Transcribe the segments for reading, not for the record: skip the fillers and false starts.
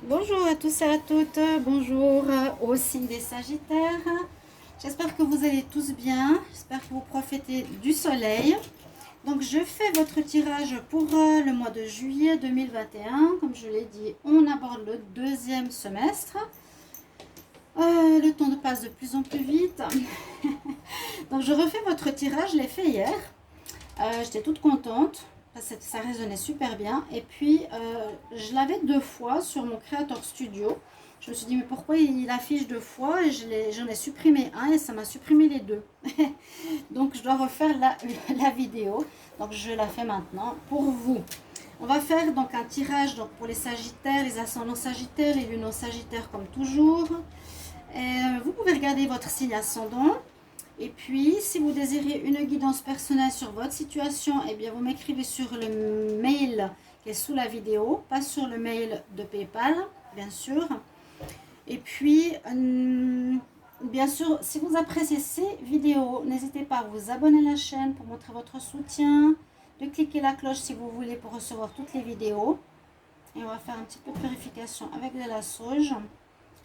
Bonjour à tous et à toutes, bonjour au signe des Sagittaires. J'espère que vous allez tous bien, j'espère que vous profitez du soleil. Donc je fais votre tirage pour le mois de juillet 2021. Comme je l'ai dit, on aborde le deuxième semestre. Le temps passe de plus en plus vite. Donc je refais votre tirage, je l'ai fait hier. J'étais toute contente. Ça résonnait super bien. Et puis, je l'avais 2 fois sur mon Creator Studio. Je me suis dit, mais pourquoi il affiche 2 fois? Et j'en ai supprimé un et ça m'a supprimé les deux. Donc, je dois refaire la vidéo. Donc, je la fais maintenant pour vous. On va faire donc un tirage donc, pour les Sagittaires, les ascendants Sagittaires, les lunes Sagittaires comme toujours. Et, vous pouvez regarder votre signe ascendant. Et puis, si vous désirez une guidance personnelle sur votre situation, eh bien, vous m'écrivez sur le mail qui est sous la vidéo, pas sur le mail de PayPal, bien sûr. Et puis, bien sûr, si vous appréciez ces vidéos, n'hésitez pas à vous abonner à la chaîne pour montrer votre soutien, de cliquer la cloche si vous voulez pour recevoir toutes les vidéos. Et on va faire un petit peu de purification avec de la sauge.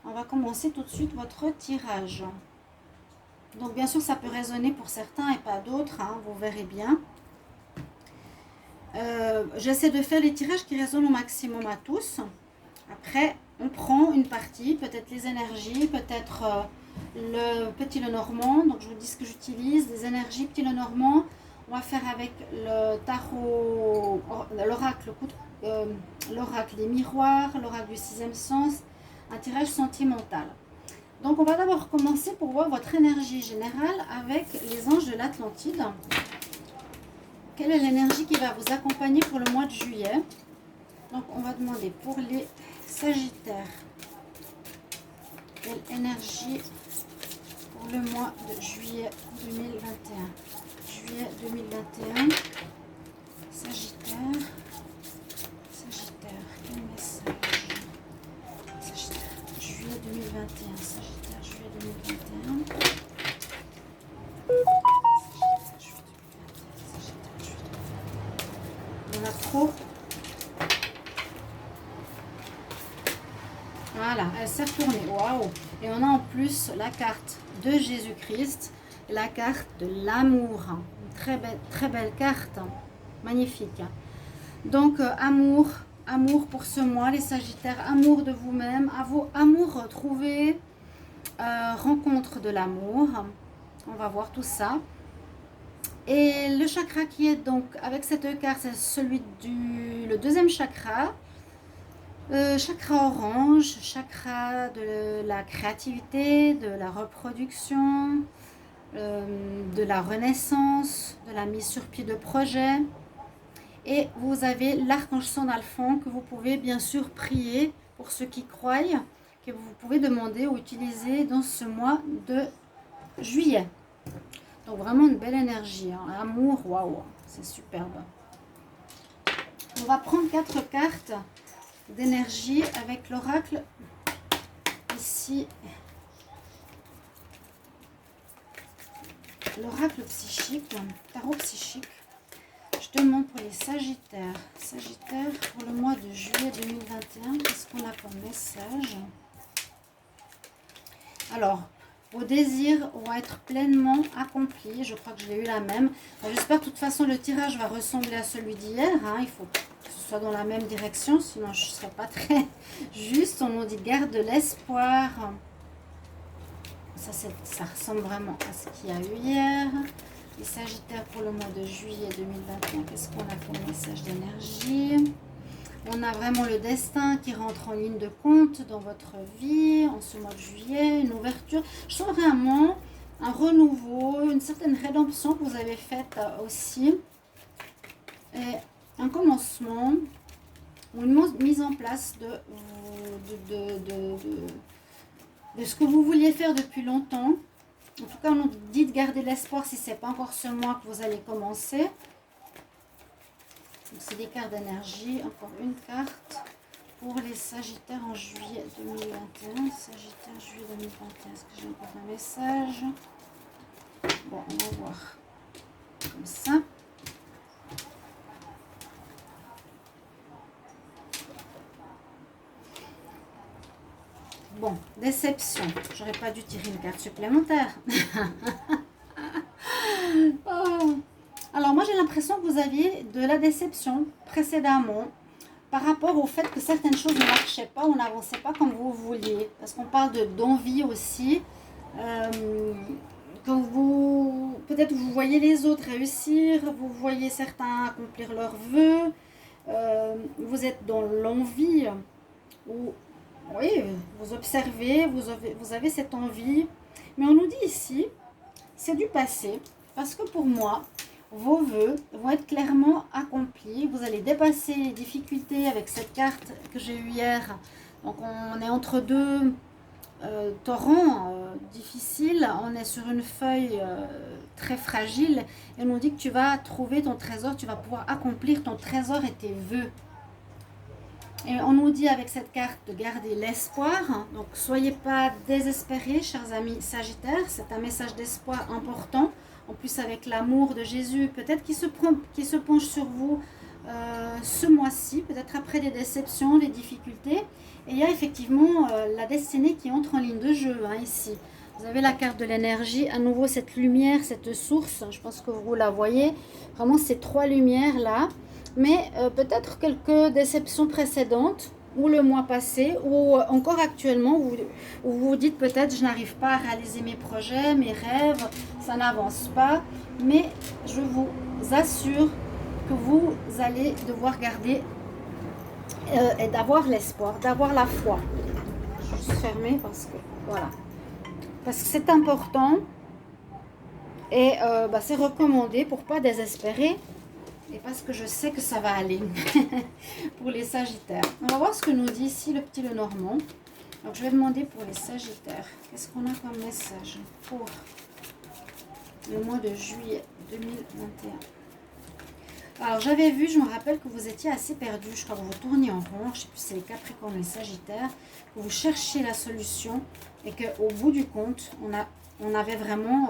On va commencer tout de suite votre tirage. Donc bien sûr ça peut résonner pour certains et pas d'autres, hein, vous verrez bien. J'essaie de faire les tirages qui résonnent au maximum à tous. Après on prend une partie, peut-être les énergies, peut-être le petit Lenormand. Donc je vous dis ce que j'utilise, les énergies petit Lenormand. On va faire avec le tarot, l'oracle des miroirs, l'oracle du sixième sens, un tirage sentimental. Donc on va d'abord commencer pour voir votre énergie générale avec les anges de l'Atlantide. Quelle est l'énergie qui va vous accompagner pour le mois de juillet? Donc on va demander pour les Sagittaires. Quelle énergie pour le mois de juillet 2021? Juillet 2021. Sagittaire. Sagittaire. Quel message? Sagittaire. Juillet 2021. Sagittaire. Juillet 2021. On a trop. Voilà, elle s'est retournée. Waouh! Et on a en plus la carte de Jésus-Christ, la carte de l'amour. Une très belle carte. Magnifique. Donc, amour pour ce mois, les Sagittaires, amour de vous-même, amour retrouvé, rencontre de l'amour. On va voir tout ça. Et le chakra qui est donc avec cette carte, c'est celui le deuxième chakra. Chakra orange, chakra de la créativité, de la reproduction, de la renaissance, de la mise sur pied de projets. Et vous avez l'archange Sandalphon que vous pouvez bien sûr prier pour ceux qui croient, que vous pouvez demander ou utiliser dans ce mois de juillet. Donc vraiment une belle énergie, hein. Amour, waouh, c'est superbe. On va prendre 4 cartes d'énergie avec l'oracle ici. L'oracle psychique, tarot psychique. Je demande pour les Sagittaires. Sagittaires pour le mois de juillet 2021, qu'est-ce qu'on a comme message? Alors, vos désirs vont être pleinement accomplis. Je crois que j'ai eu la même. J'espère de toute façon le tirage va ressembler à celui d'hier. Hein. Il faut que ce soit dans la même direction, sinon je ne serai pas très juste. On nous dit garde de l'espoir. Ça ressemble vraiment à ce qu'il y a eu hier. Les Sagittaires pour le mois de juillet 2021, qu'est-ce qu'on a comme message d'énergie? On a vraiment le destin qui rentre en ligne de compte dans votre vie en ce mois de juillet, une ouverture. Je sens vraiment un renouveau, une certaine rédemption que vous avez faite aussi. Et un commencement ou une mise en place de ce que vous vouliez faire depuis longtemps. En tout cas, on nous dit de garder l'espoir si ce n'est pas encore ce mois que vous allez commencer. C'est des cartes d'énergie. Encore une carte pour les Sagittaires en juillet 2021. Sagittaire, juillet 2021. Est-ce que j'ai encore un message? Bon, on va voir. Comme ça. Bon, déception. J'aurais pas dû tirer une carte supplémentaire. Oh. Alors moi j'ai l'impression que vous aviez de la déception précédemment par rapport au fait que certaines choses ne marchaient pas ou n'avançaient pas comme vous vouliez. Parce qu'on parle d'envie aussi. Quand vous, peut-être vous voyez les autres réussir, vous voyez certains accomplir leurs vœux, vous êtes dans l'envie, ou oui, vous observez, vous avez cette envie. Mais on nous dit ici, c'est du passé, parce que pour moi, vos vœux vont être clairement accomplis. Vous allez dépasser les difficultés avec cette carte que j'ai eue hier. Donc on est entre deux torrents difficiles. On est sur une feuille très fragile. Et on nous dit que tu vas trouver ton trésor, tu vas pouvoir accomplir ton trésor et tes vœux. Et on nous dit avec cette carte de garder l'espoir. Donc soyez pas désespérés, chers amis Sagittaires. C'est un message d'espoir important. En plus avec l'amour de Jésus, peut-être qu'il se penche sur vous ce mois-ci, peut-être après des déceptions, des difficultés. Et il y a effectivement la destinée qui entre en ligne de jeu ici. Vous avez la carte de l'énergie, à nouveau cette lumière, cette source, je pense que vous la voyez. Vraiment ces trois lumières là. Mais peut-être quelques déceptions précédentes, ou le mois passé, ou encore actuellement, où vous vous dites peut-être je n'arrive pas à réaliser mes projets, mes rêves, ça n'avance pas. Mais je vous assure que vous allez devoir garder et d'avoir l'espoir, d'avoir la foi. Je vais juste fermer parce que voilà. Parce que c'est important et c'est recommandé pour ne pas désespérer. Et parce que je sais que ça va aller pour les Sagittaires. On va voir ce que nous dit ici le petit Lenormand. Donc je vais demander pour les Sagittaires. Qu'est-ce qu'on a comme message pour le mois de juillet 2021. Alors j'avais vu, je me rappelle que vous étiez assez perdu. Je crois que vous tourniez en rond. Je ne sais plus si c'est les Capricornes ou les Sagittaires. Que vous cherchiez la solution. Et qu'au bout du compte, on avait vraiment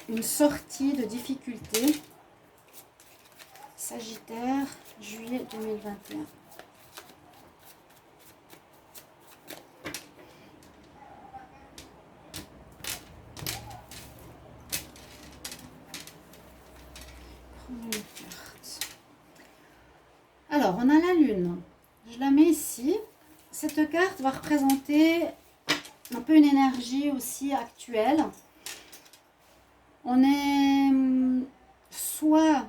une sortie de difficulté. Sagittaire, juillet 2021. Prenons une carte. Alors, on a la Lune. Je la mets ici. Cette carte va représenter un peu une énergie aussi actuelle. On est soit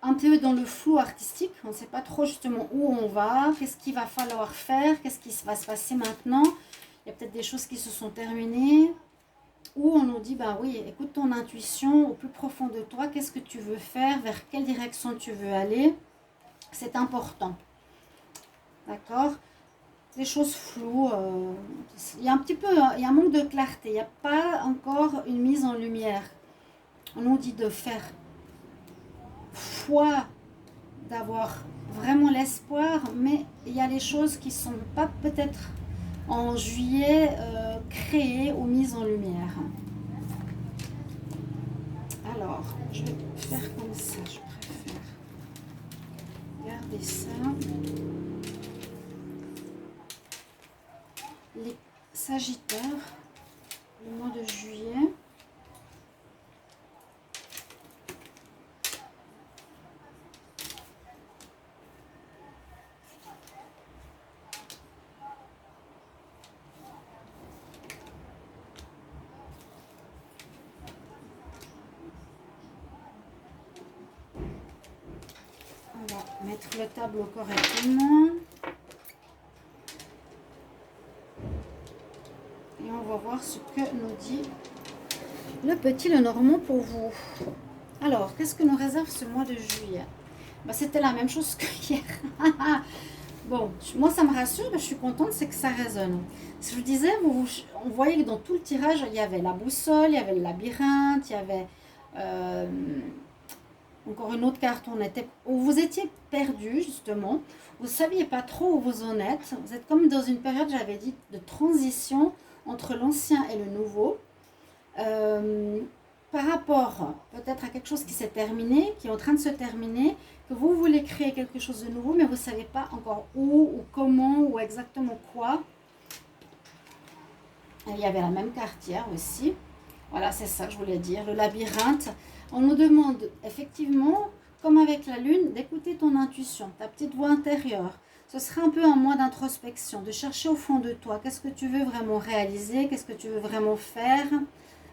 un peu dans le flou artistique, on ne sait pas trop justement où on va, qu'est-ce qu'il va falloir faire, qu'est-ce qui va se passer maintenant. Il y a peut-être des choses qui se sont terminées, ou on nous dit, bah oui, écoute ton intuition au plus profond de toi, qu'est-ce que tu veux faire, vers quelle direction tu veux aller, c'est important. D'accord ? Des choses floues, il y a un petit peu, il y a un manque de clarté, il n'y a pas encore une mise en lumière. On nous dit de faire foi, d'avoir vraiment l'espoir, mais il y a les choses qui ne sont pas peut-être en juillet créées ou mises en lumière. Alors, je vais faire comme ça, je préfère garder ça. Les Sagittaires, le mois de juillet. On va mettre le tableau correctement. Et on va voir ce que nous dit le petit Lenormand pour vous. Alors, qu'est-ce que nous réserve ce mois de juillet? C'était la même chose que hier. Bon, moi ça me rassure, je suis contente, c'est que ça résonne. Je vous disais, on voyait que dans tout le tirage, il y avait la boussole, il y avait le labyrinthe, il y avait encore une autre carte où vous étiez perdu justement. Vous ne saviez pas trop où vous en êtes. Vous êtes comme dans une période, j'avais dit, de transition entre l'ancien et le nouveau. Par rapport peut-être à quelque chose qui s'est terminé, qui est en train de se terminer, que vous voulez créer quelque chose de nouveau, mais vous ne savez pas encore où ou comment ou exactement quoi. Il y avait la même carte hier aussi. Voilà, c'est ça que je voulais dire. Le labyrinthe. On nous demande effectivement, comme avec la lune, d'écouter ton intuition, ta petite voix intérieure. Ce sera un peu un mois d'introspection, de chercher au fond de toi. Qu'est-ce que tu veux vraiment réaliser? Qu'est-ce que tu veux vraiment faire?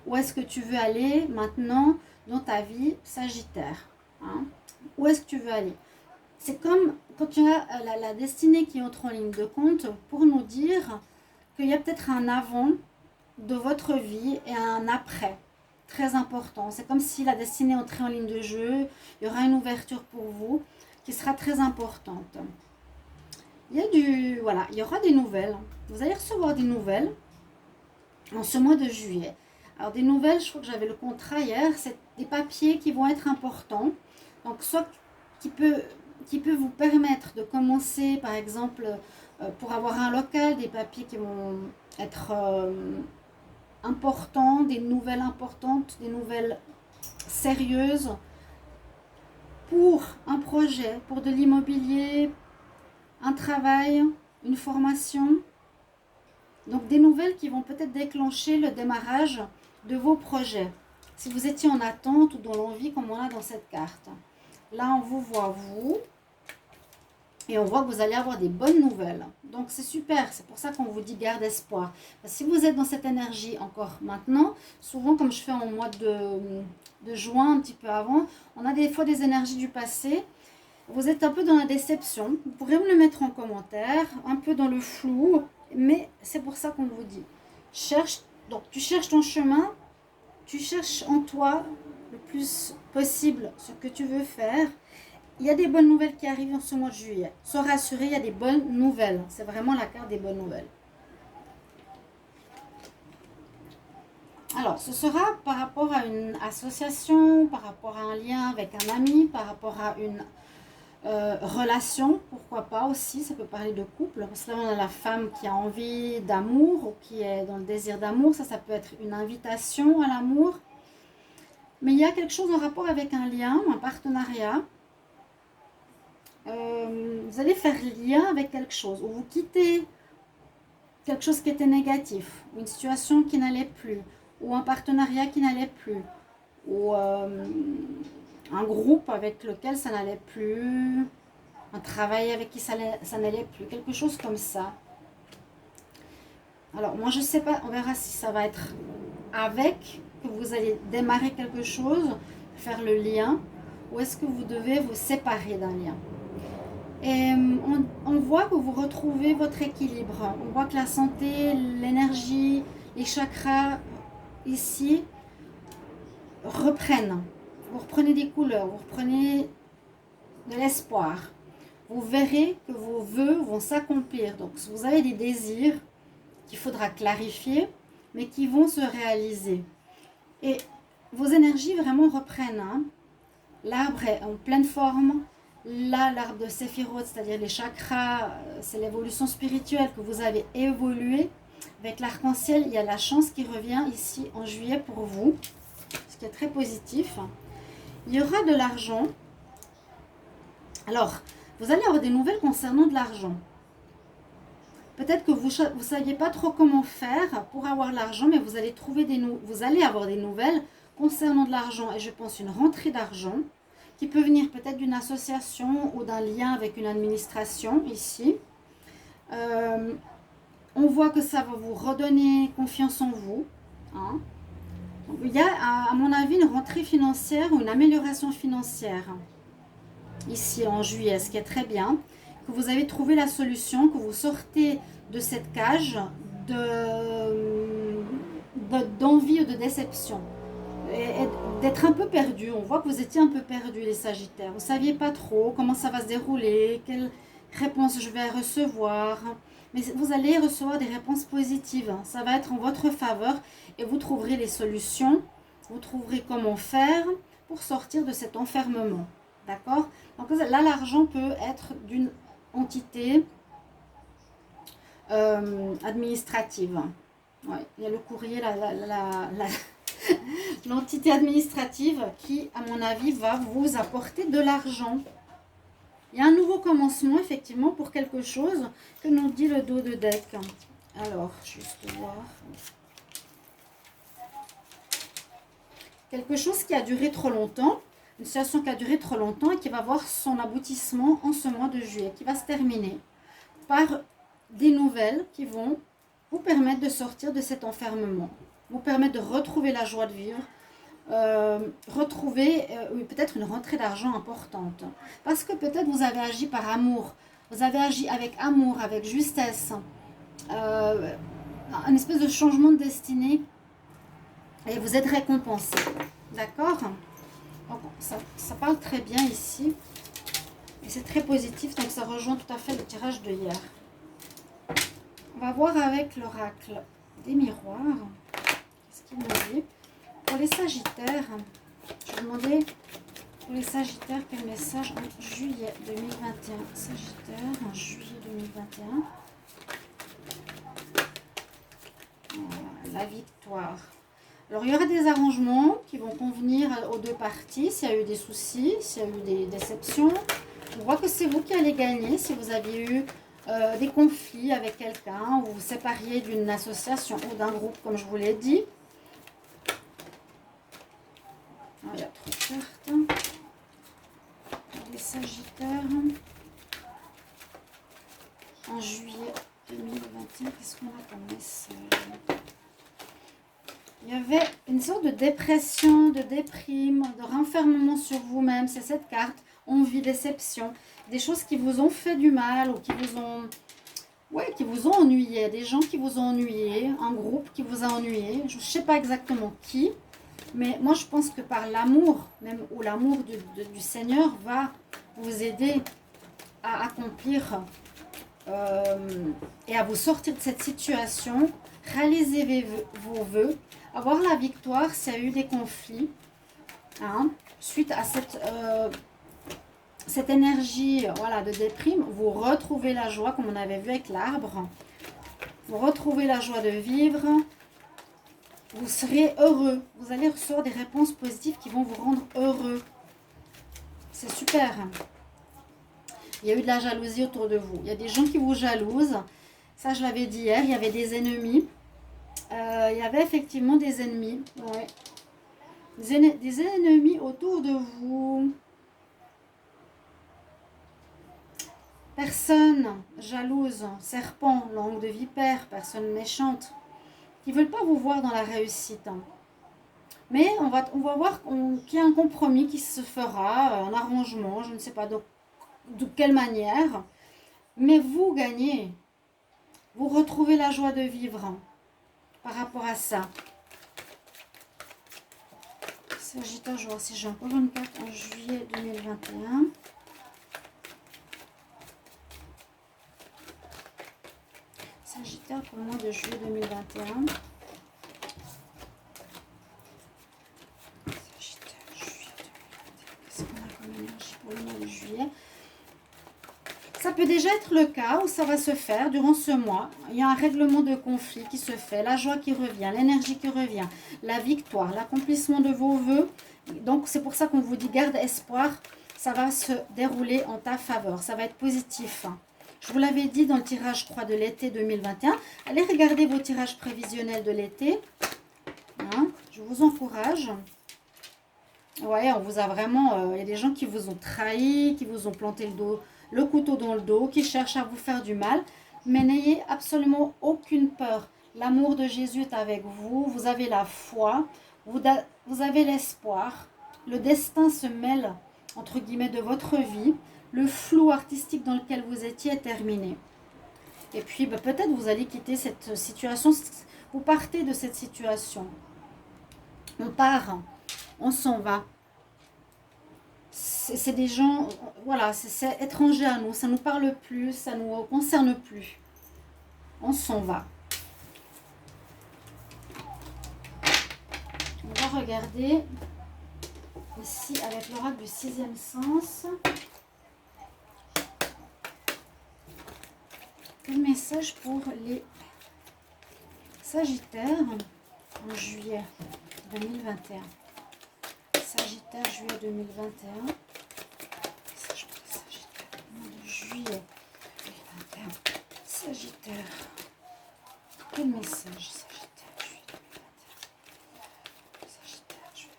Où est-ce que tu veux aller maintenant dans ta vie Sagittaire, hein? Où est-ce que tu veux aller? C'est comme quand tu as la destinée qui entre en ligne de compte pour nous dire qu'il y a peut-être un avant de votre vie et un après. Très important. C'est comme si la destinée entrait en ligne de jeu. Il y aura une ouverture pour vous qui sera très importante. Voilà, il y aura des nouvelles. Vous allez recevoir des nouvelles en ce mois de juillet. Alors des nouvelles, je crois que j'avais le contrat hier, c'est des papiers qui vont être importants. Donc soit qui peut vous permettre de commencer, par exemple, pour avoir un local, des papiers qui vont être importants, des nouvelles importantes, des nouvelles sérieuses pour un projet, pour de l'immobilier, un travail, une formation. Donc des nouvelles qui vont peut-être déclencher le démarrage de vos projets. Si vous étiez en attente ou dans l'envie comme on a dans cette carte. Là, on vous voit, vous. Et on voit que vous allez avoir des bonnes nouvelles. Donc, c'est super. C'est pour ça qu'on vous dit garde espoir. Parce que si vous êtes dans cette énergie encore maintenant, souvent, comme je fais en mois de juin, un petit peu avant, on a des fois des énergies du passé. Vous êtes un peu dans la déception. Vous pourrez me le mettre en commentaire, un peu dans le flou. Mais c'est pour ça qu'on vous dit. Donc, tu cherches ton chemin. Tu cherches en toi le plus possible ce que tu veux faire. Il y a des bonnes nouvelles qui arrivent en ce mois de juillet. Sois rassuré, il y a des bonnes nouvelles. C'est vraiment la carte des bonnes nouvelles. Alors, ce sera par rapport à une association, par rapport à un lien avec un ami, par rapport à une relation, pourquoi pas aussi. Ça peut parler de couple. Parce que là, on a la femme qui a envie d'amour ou qui est dans le désir d'amour. Ça peut être une invitation à l'amour. Mais il y a quelque chose en rapport avec un lien, un partenariat. Vous allez faire lien avec quelque chose, ou vous quittez quelque chose qui était négatif, une situation qui n'allait plus, ou un partenariat qui n'allait plus, ou un groupe avec lequel ça n'allait plus, un travail avec qui ça n'allait plus, quelque chose comme ça. Alors moi je sais pas, on verra si ça va être avec, que vous allez démarrer quelque chose, faire le lien, ou est-ce que vous devez vous séparer d'un lien. Et on voit que vous retrouvez votre équilibre. On voit que la santé, l'énergie, les chakras ici reprennent. Vous reprenez des couleurs, vous reprenez de l'espoir. Vous verrez que vos vœux vont s'accomplir. Donc si vous avez des désirs qu'il faudra clarifier, mais qui vont se réaliser. Et vos énergies vraiment reprennent. Hein. L'arbre est en pleine forme. Là, l'arbre de Séphiroth, c'est-à-dire les chakras, c'est l'évolution spirituelle que vous avez évolué. Avec l'arc-en-ciel, il y a la chance qui revient ici en juillet pour vous, ce qui est très positif. Il y aura de l'argent. Alors, vous allez avoir des nouvelles concernant de l'argent. Peut-être que vous ne saviez pas trop comment faire pour avoir l'argent, mais vous allez avoir des nouvelles concernant de l'argent. Et je pense une rentrée d'argent qui peut venir peut-être d'une association ou d'un lien avec une administration ici. On voit que ça va vous redonner confiance en vous. Hein. Donc, il y a, à mon avis, une rentrée financière ou une amélioration financière ici en juillet, ce qui est très bien. Que vous avez trouvé la solution, que vous sortez de cette cage d'envie ou de déception. Et d'être un peu perdu. On voit que vous étiez un peu perdu, les Sagittaires. Vous ne saviez pas trop comment ça va se dérouler, quelle réponse je vais recevoir. Mais vous allez recevoir des réponses positives. Ça va être en votre faveur et vous trouverez les solutions. Vous trouverez comment faire pour sortir de cet enfermement. D'accord? Donc là, l'argent peut être d'une entité administrative. Ouais, il y a le courrier, l'entité administrative qui, à mon avis, va vous apporter de l'argent. Il y a un nouveau commencement, effectivement, pour quelque chose que nous dit le dos de deck. Alors, juste voir. quelque chose qui a duré trop longtemps, une situation qui a duré trop longtemps et qui va voir son aboutissement en ce mois de juillet, qui va se terminer par des nouvelles qui vont vous permettre de sortir de cet enfermement, vous permettre de retrouver la joie de vivre, retrouver peut-être une rentrée d'argent importante. Parce que peut-être vous avez agi par amour, vous avez agi avec amour, avec justesse, un espèce de changement de destinée et vous êtes récompensé. D'accord? Ça parle très bien ici. Et c'est très positif, donc ça rejoint tout à fait le tirage de hier. On va voir avec l'oracle des miroirs. Qu'est-ce qu'il me dit? Pour les sagittaires, je vais demander pour les sagittaires quel message en juillet 2021. Sagittaire en juillet 2021. Voilà, la victoire. Alors, il y aura des arrangements qui vont convenir aux deux parties. S'il y a eu des soucis, s'il y a eu des déceptions. On voit que c'est vous qui allez gagner si vous aviez eu des conflits avec quelqu'un ou vous sépariez d'une association ou d'un groupe, comme je vous l'ai dit. Alors, il y a 3 cartes. Les sagittaires. En juillet 2021, qu'est-ce qu'on a comme message? Il y avait une sorte de dépression, de déprime, de renfermement sur vous-même. C'est cette carte, envie, déception. Des choses qui vous ont fait du mal ou qui vous ont ennuyé. Des gens qui vous ont ennuyé, un groupe qui vous a ennuyé. Je ne sais pas exactement qui, mais moi je pense que par l'amour, même ou l'amour du Seigneur va vous aider à accomplir et à vous sortir de cette situation, réaliser vos vœux, avoir la victoire s'il y a eu des conflits, hein, suite à cette énergie voilà, de déprime, vous retrouvez la joie, comme on avait vu avec l'arbre, vous retrouvez la joie de vivre, vous serez heureux, vous allez recevoir des réponses positives qui vont vous rendre heureux. C'est super. Il y a eu de la jalousie autour de vous. Il y a des gens qui vous jalousent. Ça, je l'avais dit hier, il y avait des ennemis. Il y avait effectivement des ennemis. Ouais. Des ennemis autour de vous. Personne jalouse, serpent, langue de vipère, personne méchante, qui ne veulent pas vous voir dans la réussite. Mais on va voir qu'il y a un compromis qui se fera, un arrangement, je ne sais pas de quelle manière. Mais vous gagnez. Vous retrouvez la joie de vivre par rapport à ça. Sagittaire, je vais voir si j'ai encore une carte en juillet 2021. Sagittaire pour le mois de juillet 2021. Sagittaire, juillet 2021. Qu'est-ce qu'on a comme énergie pour le mois de juillet? Ça peut déjà être le cas où ça va se faire durant ce mois. Il y a un règlement de conflit qui se fait, la joie qui revient, l'énergie qui revient, la victoire, l'accomplissement de vos vœux. Donc c'est pour ça qu'on vous dit garde espoir, ça va se dérouler en ta faveur, ça va être positif. Je vous l'avais dit dans le tirage 3 de l'été 2021. Allez regarder vos tirages prévisionnels de l'été. Hein, je vous encourage. Ouais, on vous a vraiment... il y a des gens qui vous ont trahi, qui vous ont planté le couteau dans le dos, qui cherchent à vous faire du mal. Mais n'ayez absolument aucune peur. L'amour de Jésus est avec vous. Vous avez la foi. Vous avez l'espoir. Le destin se mêle, entre guillemets, de votre vie. Le flou artistique dans lequel vous étiez est terminé. Et puis, peut-être vous allez quitter cette situation. Vous partez de cette situation. On part. On s'en va. C'est des gens, voilà, c'est étranger à nous. Ça ne nous parle plus, ça ne nous concerne plus. On s'en va. On va regarder ici avec l'oracle du 6e sens. Quel message pour les Sagittaires en juillet 2021. Sagittaire, juillet 2021. Message pour les Sagittaires, mois de juillet 2021. Sagittaire. Quel message, Sagittaire, juillet 2021. Sagittaire, juillet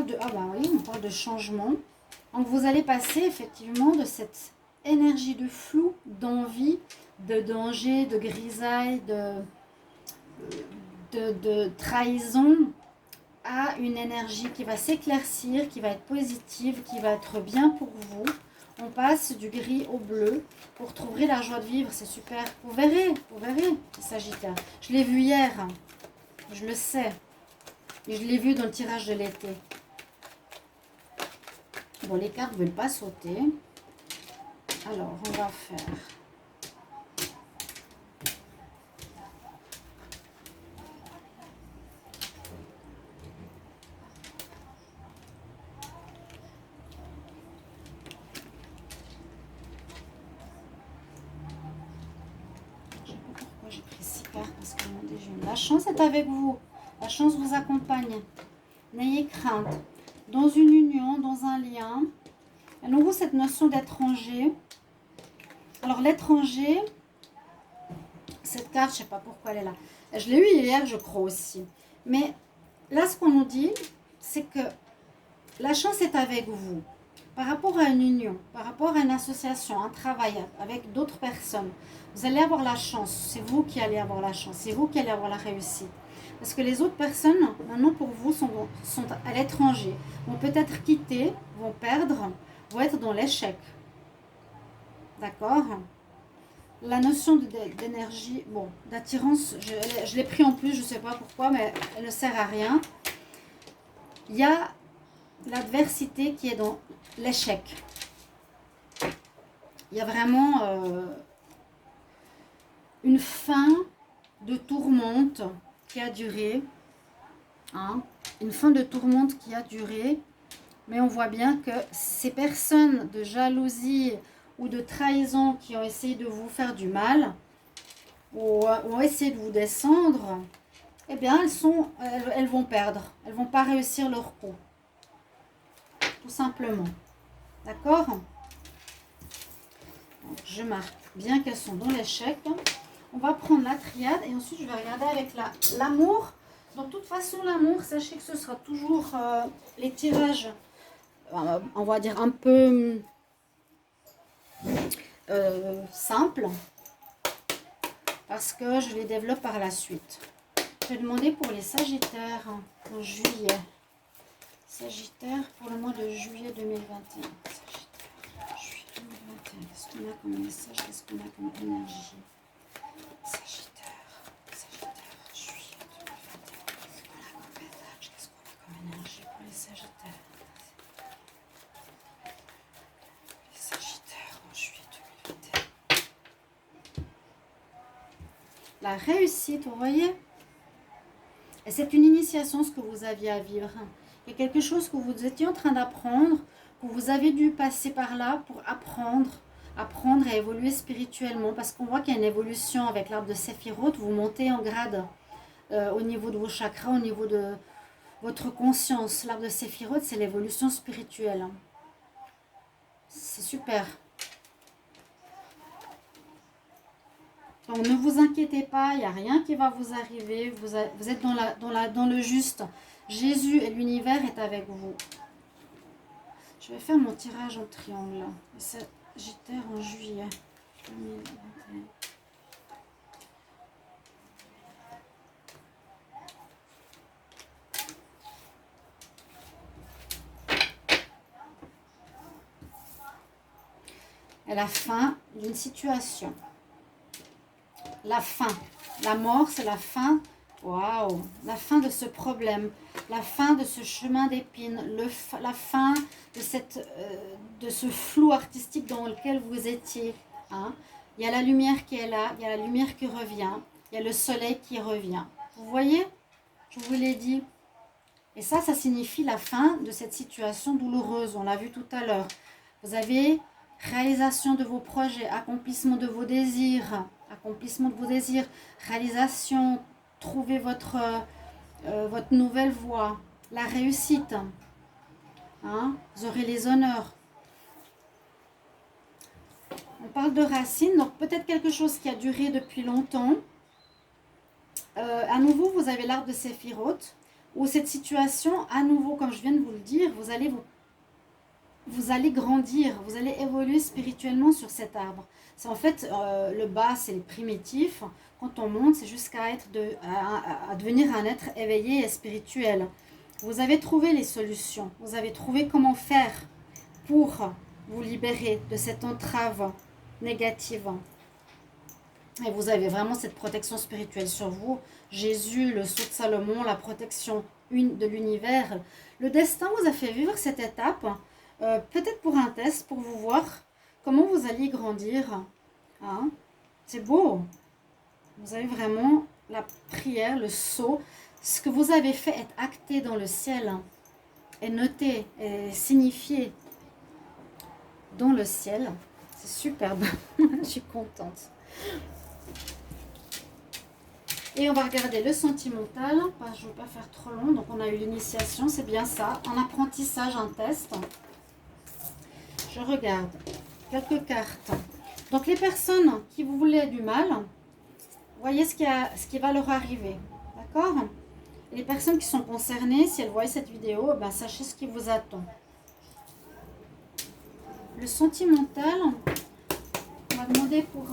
de... Ah bah oui, on parle de changement. Donc vous allez passer effectivement de cette énergie de flou, d'envie, de danger, de grisaille, de trahison à une énergie qui va s'éclaircir, qui va être positive, qui va être bien pour vous. On passe du gris au bleu pour trouver la joie de vivre, c'est super. Vous verrez, les Sagittaires. Je l'ai vu hier, je le sais. Et je l'ai vu dans le tirage de l'été. Bon, les cartes ne veulent pas sauter. Alors, on va faire... Je ne sais pas pourquoi j'ai pris 6 cartes, parce que la chance est avec vous. La chance vous accompagne. N'ayez crainte. Dans une union, dans un lien. À nouveau, cette notion d'étranger. Alors, l'étranger, cette carte, je ne sais pas pourquoi elle est là. Je l'ai eu hier, je crois aussi. Mais là, ce qu'on nous dit, c'est que la chance est avec vous. Par rapport à une union, par rapport à une association, un travail avec d'autres personnes, vous allez avoir la chance. C'est vous qui allez avoir la chance. C'est vous qui allez avoir la réussite. Parce que les autres personnes, maintenant pour vous, sont à l'étranger. Vont peut-être quitter, vont perdre, vont être dans l'échec. D'accord ? La notion d'énergie, bon, d'attirance, je l'ai pris en plus, je ne sais pas pourquoi, mais elle ne sert à rien. Il y a l'adversité qui est dans l'échec. Il y a vraiment une fin de tourmente qui a duré. Hein, une fin de tourmente qui a duré. Mais on voit bien que ces personnes de jalousie ou de trahison qui ont essayé de vous faire du mal ou ont essayé de vous descendre, eh bien, elles vont perdre. Elles ne vont pas réussir leur coup. Tout simplement. D'accord ? Je marque bien qu'elles sont dans l'échec. On va prendre la triade et ensuite je vais regarder avec l'amour. De toute façon, l'amour, sachez que ce sera toujours les tirages, on va dire un peu simples, parce que je les développe par la suite. Je vais demander pour les Sagittaires en juillet. Sagittaire pour le mois de juillet 2021. Sagittaire, juillet 2021. Qu'est-ce qu'on a comme message? Qu'est-ce qu'on a comme énergie? Sagittaire, juillet 2021. Qu'est-ce qu'on a comme énergie pour les Sagittaires? Les Sagittaires en juillet 2021. La réussite, vous voyez? Et c'est une initiation, ce que vous aviez à vivre. Il y a quelque chose que vous étiez en train d'apprendre, que vous avez dû passer par là pour apprendre à évoluer spirituellement. Parce qu'on voit qu'il y a une évolution avec l'arbre de Séphiroth. Vous montez en grade au niveau de vos chakras, au niveau de votre conscience. L'arbre de Séphiroth, c'est l'évolution spirituelle. C'est super. Donc ne vous inquiétez pas, il n'y a rien qui va vous arriver, vous êtes dans le juste. Jésus et l'univers est avec vous. Je vais faire mon tirage en triangle. Sagittaire en juillet 2021. Et la fin d'une situation. La fin. La mort, c'est la fin. Waouh! La fin de ce problème. La fin de ce chemin d'épines. La fin de ce flou artistique dans lequel vous étiez. Hein? Il y a la lumière qui est là. Il y a la lumière qui revient. Il y a le soleil qui revient. Vous voyez? Je vous l'ai dit. Et ça signifie la fin de cette situation douloureuse. On l'a vu tout à l'heure. Vous avez réalisation de vos projets, accomplissement de vos désirs, réalisation, trouver votre nouvelle voie, la réussite. Hein? Vous aurez les honneurs. On parle de racines, donc peut-être quelque chose qui a duré depuis longtemps. À nouveau, vous avez l'arbre de Séphiroth, où cette situation, à nouveau, comme je viens de vous le dire, vous allez grandir, vous allez évoluer spirituellement sur cet arbre. C'est en fait, le bas, c'est les primitifs. Quand on monte, c'est jusqu'à à devenir un être éveillé et spirituel. Vous avez trouvé les solutions. Vous avez trouvé comment faire pour vous libérer de cette entrave négative. Et vous avez vraiment cette protection spirituelle sur vous. Jésus, le sceau de Salomon, la protection de l'univers. Le destin vous a fait vivre cette étape, peut-être pour un test, pour vous voir comment vous alliez grandir. Hein? C'est beau. Vous avez vraiment la prière, le sceau. Ce que vous avez fait est acté dans le ciel, est noté, est signifié dans le ciel. C'est superbe. Je suis contente. Et on va regarder le sentimental. Je ne veux pas faire trop long. Donc on a eu l'initiation, c'est bien ça. En apprentissage, un test. Je regarde quelques cartes. Donc les personnes qui vous voulaient du mal, voyez ce qui va leur arriver. D'accord? Les personnes qui sont concernées, si elles voient cette vidéo, ben, sachez ce qui vous attend. Le sentimental, on va demander pour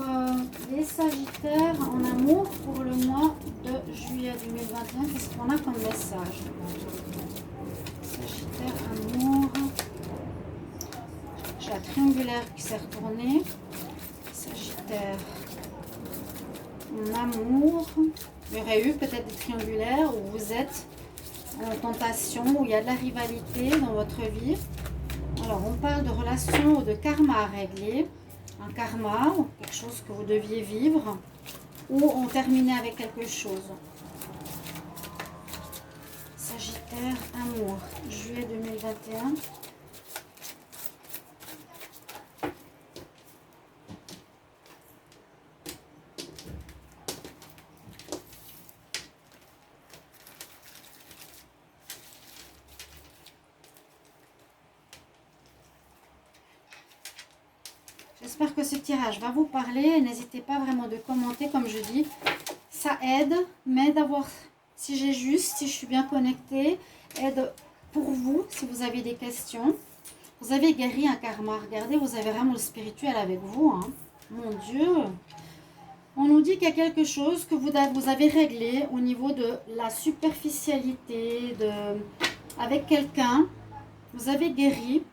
les Sagittaires en amour pour le mois de juillet 2021. Qu'est-ce qu'on a comme message? Sagittaire, amour. J'ai la triangulaire qui s'est retournée. Sagittaire, en amour. Il y aurait eu peut-être des triangulaires où vous êtes en tentation, où il y a de la rivalité dans votre vie. Alors, on parle de relations ou de karma à régler. Un karma, ou quelque chose que vous deviez vivre, ou on terminait avec quelque chose. Sagittaire, amour, juillet 2021. J'espère que ce tirage va vous parler. N'hésitez pas vraiment de commenter, comme je dis. Ça aide, mais d'avoir, si j'ai juste, si je suis bien connectée, aide pour vous, si vous avez des questions. Vous avez guéri un karma. Regardez, vous avez vraiment le spirituel avec vous. Hein. Mon Dieu. On nous dit qu'il y a quelque chose que vous avez réglé au niveau de la superficialité, avec quelqu'un. Vous avez guéri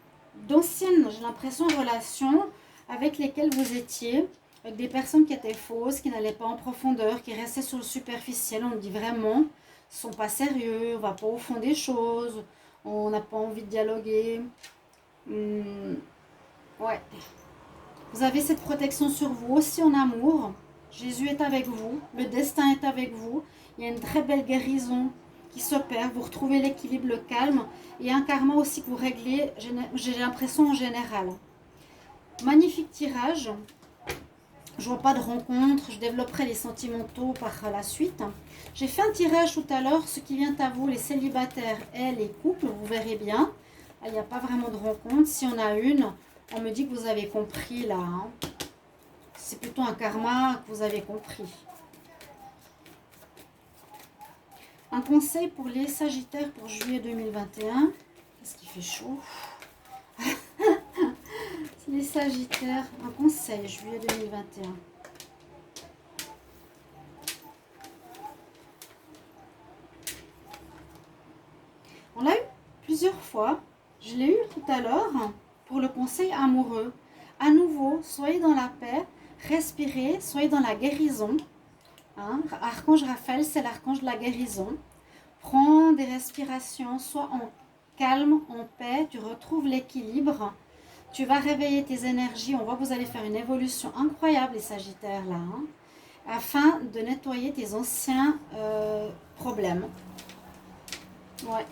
d'anciennes, j'ai l'impression, relations avec lesquelles vous étiez, avec des personnes qui étaient fausses, qui n'allaient pas en profondeur, qui restaient sur le superficiel. On dit vraiment, ils ne sont pas sérieux, on ne va pas au fond des choses, on n'a pas envie de dialoguer. Ouais. Vous avez cette protection sur vous aussi en amour. Jésus est avec vous, le destin est avec vous. Il y a une très belle guérison qui s'opère. Vous retrouvez l'équilibre, le calme. Et un karma aussi que vous réglez, j'ai l'impression en général. Magnifique tirage. Je vois pas de rencontre. Je développerai les sentimentaux par la suite. J'ai fait un tirage tout à l'heure. Ce qui vient à vous, les célibataires et les couples, vous verrez bien. Il n'y a pas vraiment de rencontre. Si on a une, on me dit que vous avez compris là. Hein. C'est plutôt un karma que vous avez compris. Un conseil pour les Sagittaires pour juillet 2021. Qu'est-ce qui fait chaud? Les Sagittaires, un conseil, juillet 2021. On l'a eu plusieurs fois. Je l'ai eu tout à l'heure pour le conseil amoureux. À nouveau, soyez dans la paix, respirez, soyez dans la guérison. Hein? Archange Raphaël, c'est l'archange de la guérison. Prends des respirations, sois en calme, en paix, tu retrouves l'équilibre. Tu vas réveiller tes énergies. On voit que vous allez faire une évolution incroyable, les Sagittaires, là. Hein, afin de nettoyer tes anciens problèmes. Ouais.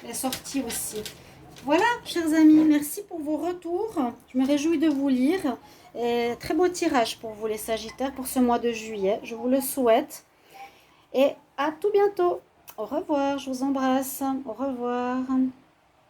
Les sorties aussi. Voilà, chers amis. Merci pour vos retours. Je me réjouis de vous lire. Et très beau tirage pour vous, les Sagittaires, pour ce mois de juillet. Je vous le souhaite. Et à tout bientôt. Au revoir. Je vous embrasse. Au revoir.